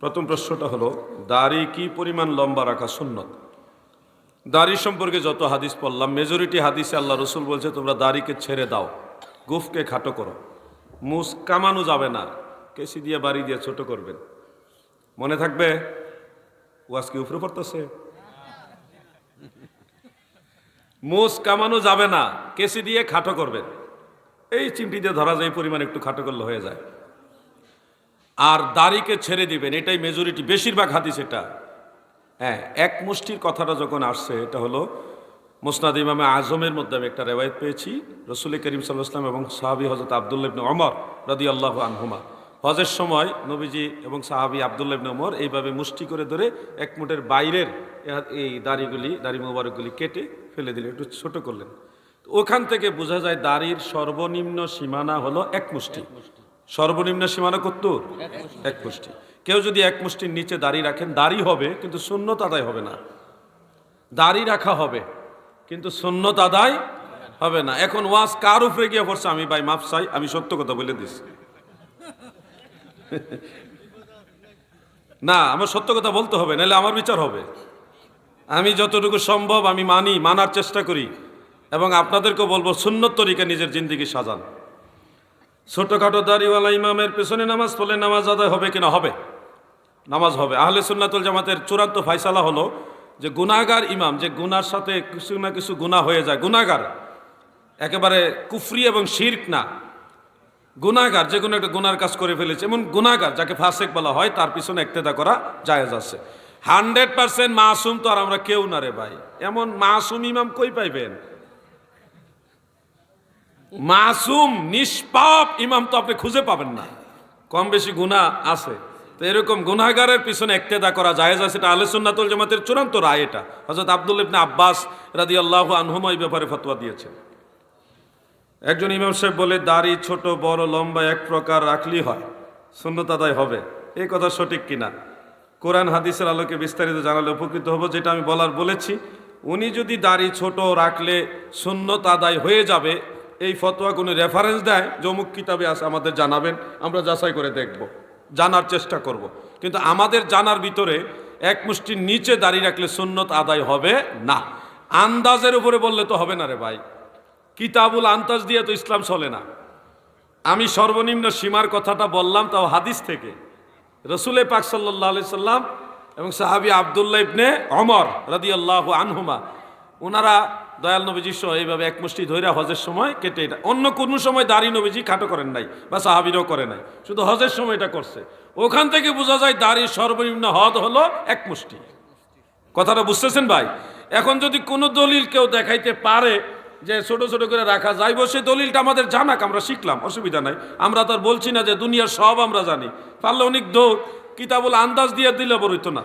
প্রথম প্রশ্নটা হলো, দাড়ি কি পরিমাণ লম্বা রাখা সুন্নত? দাড়ি সম্পর্কে যত হাদিস পড়লাম, মেজরিটি হাদিসে আল্লাহ রসুল বলছে তোমরা দাড়িকে ছেড়ে দাও, গুফকে খাটো করো, মুস কামানো যাবে না, কেসি দিয়ে বাড়ি দিয়ে ছোট করবেন। মনে থাকবে? ওয়াজ কি উপরে পড়তেছে? মুস কামানো যাবে না, কেসি দিয়ে খাটো করবেন। এই চিমটি দিয়ে ধরা যায় পরিমাণ একটু খাটো করলে হয়ে যায়। আর দাড়িকে ছেড়ে দিবেন, এটাই মেজরিটি, বেশিরভাগ হাদিস এটা। হ্যাঁ, এক মুষ্টির কথাটা যখন আসছে, এটা হলো মুসনাদ ইমামে আজমের মধ্যে আমি একটা রেওয়ায়েত পেয়েছি। রসুল করিম সাল্লাল্লাহু আলাইহি ওয়াসাল্লাম এবং সাহাবী হযরত আব্দুল্লাহ ইবনে ওমর রাদিয়াল্লাহু আনহুমা হজের সময় নবীজি এবং সাহাবী আব্দুল্লাহ ইবনে ওমর এইভাবে মুষ্টি করে ধরে এক মুঠের বাইরের এই দাড়ি মোবারকগুলি কেটে ফেলে দিলেন, একটু ছোট করলেন। ওখান থেকে বোঝা যায় দাড়ির সর্বনিম্ন সীমানা হলো এক মুষ্টি। সর্বনিম্ন সীমানা কত? এক মুষ্টি। কেউ যদি এক মুষ্টির নিচে দাড়ি রাখেন, দাড়ি হবে কিন্তু সুন্নত আদায় হবে না। দাড়ি রাখা হবে কিন্তু সুন্নত আদায় হবে না। এখন ওয়াজ কার উপরে গিয়ে পড়ছে? আমি ভাই মাফ চাই, আমি সত্য কথা বলে দিছি। না, আমার সত্য কথা বলতে হবে, নাহলে আমার বিচার হবে। আমি যতটুকু সম্ভব আমি মানার চেষ্টা করি, এবং আপনাদেরকেও বলবো সুন্নত তরিকা নিজের জিন্দেগি সাজান। ছোটখাটো দাড়িওয়ালা ইমামের পেছনে নামাজ পড়লে নামাজ আদায় হবে কিনা? হবে, নামাজ হবে। আহলে সুন্নাতুল জামাতের চূড়ান্ত ফায়সালা হলো যে গুনাহগার ইমাম, যে গুনার সাথে কিছু না কিছু গুনাহ হয়ে যায়, গুনাহগার একেবারে কুফরি এবং শিরক না, গুনাহগার যে কোনো একটা গুনার কাজ করে ফেলেছে, এমন গুনাহগার যাকে ফাসেক বলা হয়, তার পিছনে ইক্তেদা করা জায়েজ আছে। 100% মাসুম তো আর আমরা কেউ না রে ভাই। এমন মাসুম ইমাম কই পাইবেন? মাসুম নিষ্পাপ ইমাম তো আপনি খুঁজে পাবেন না, কম বেশি গুনাহ আছে। তো এরকম গুনাহগারের পিছনে ইক্তেদা করা জায়েজ আছে, এটা আহলে সুন্নাতুল জামাতের চূড়ান্ত রায়। এটা হযরত আব্দুল্লাহ ইবনে আব্বাস রাদিয়াল্লাহু আনহুমা এই ব্যাপারে ফতোয়া দিয়েছেন। একজন ইমাম সাহেব বলে, দাড়ি ছোট বড় লম্বা এক প্রকার রাখলেই হয়, সুন্নত আদায় হবে। এই কথা সঠিক কিনা? কোরআন হাদিসের আলোকে বিস্তারিত জানালে উপকৃত হব। যেটা আমি বলেছি, উনি যদি দাড়ি ছোট রাখলে সুন্নত আদায় হয়ে যাবে, এই ফতোয়া কোনো রেফারেন্স দেয় যে অমুক কিতাবে আছে, আমাদের জানাবেন, আমরা যাচাই করে দেখব, জানার চেষ্টা করব। কিন্তু আমাদের জানার ভিতরে এক মুষ্টির নিচে দাড়ি রাখলে সুন্নত আদায় হবে না। আন্দাজের উপরে বললে তো হবে না রে ভাই। কিতাবুল আন্তাজ দিয়ে তো ইসলাম চলে না। আমি সর্বনিম্ন সীমার কথাটা বললাম, তাও হাদিস থেকে। রসুল পাক সাল্লাল্লাহু আলাইহি সাল্লাম এবং সাহাবী আব্দুল্লাহ ইবনে ওমর রাদিয়াল্লাহু আনহুমা, ওনারা দয়াল নবীজি সহ এইভাবে এক মুষ্টি ধইরা হজের সময় কেটে, এটা অন্য কোনো সময় দাড়ি নবীজি খাটো করেন নাই বা সাহাবীরাও করে নাই, শুধু হজের সময় এটা করছে। ওখান থেকে বোঝা যায় দাড়ির সর্বনিম্ন হদ হলো এক মুষ্টি। কথাটা বুঝতেছেন ভাই? এখন যদি কোনো দলিল কেউ দেখাইতে পারে যে ছোট ছোট করে রাখা যাইব, সে দলিলটা আমাদের জানাক, আমরা শিখলাম, অসুবিধা নাই। আমরা তো আর বলছি না যে দুনিয়ার সব আমরা জানি। পারলে অনেক কিতাবুল আন্দাজ দিয়ে দিলে বড় হইতো না।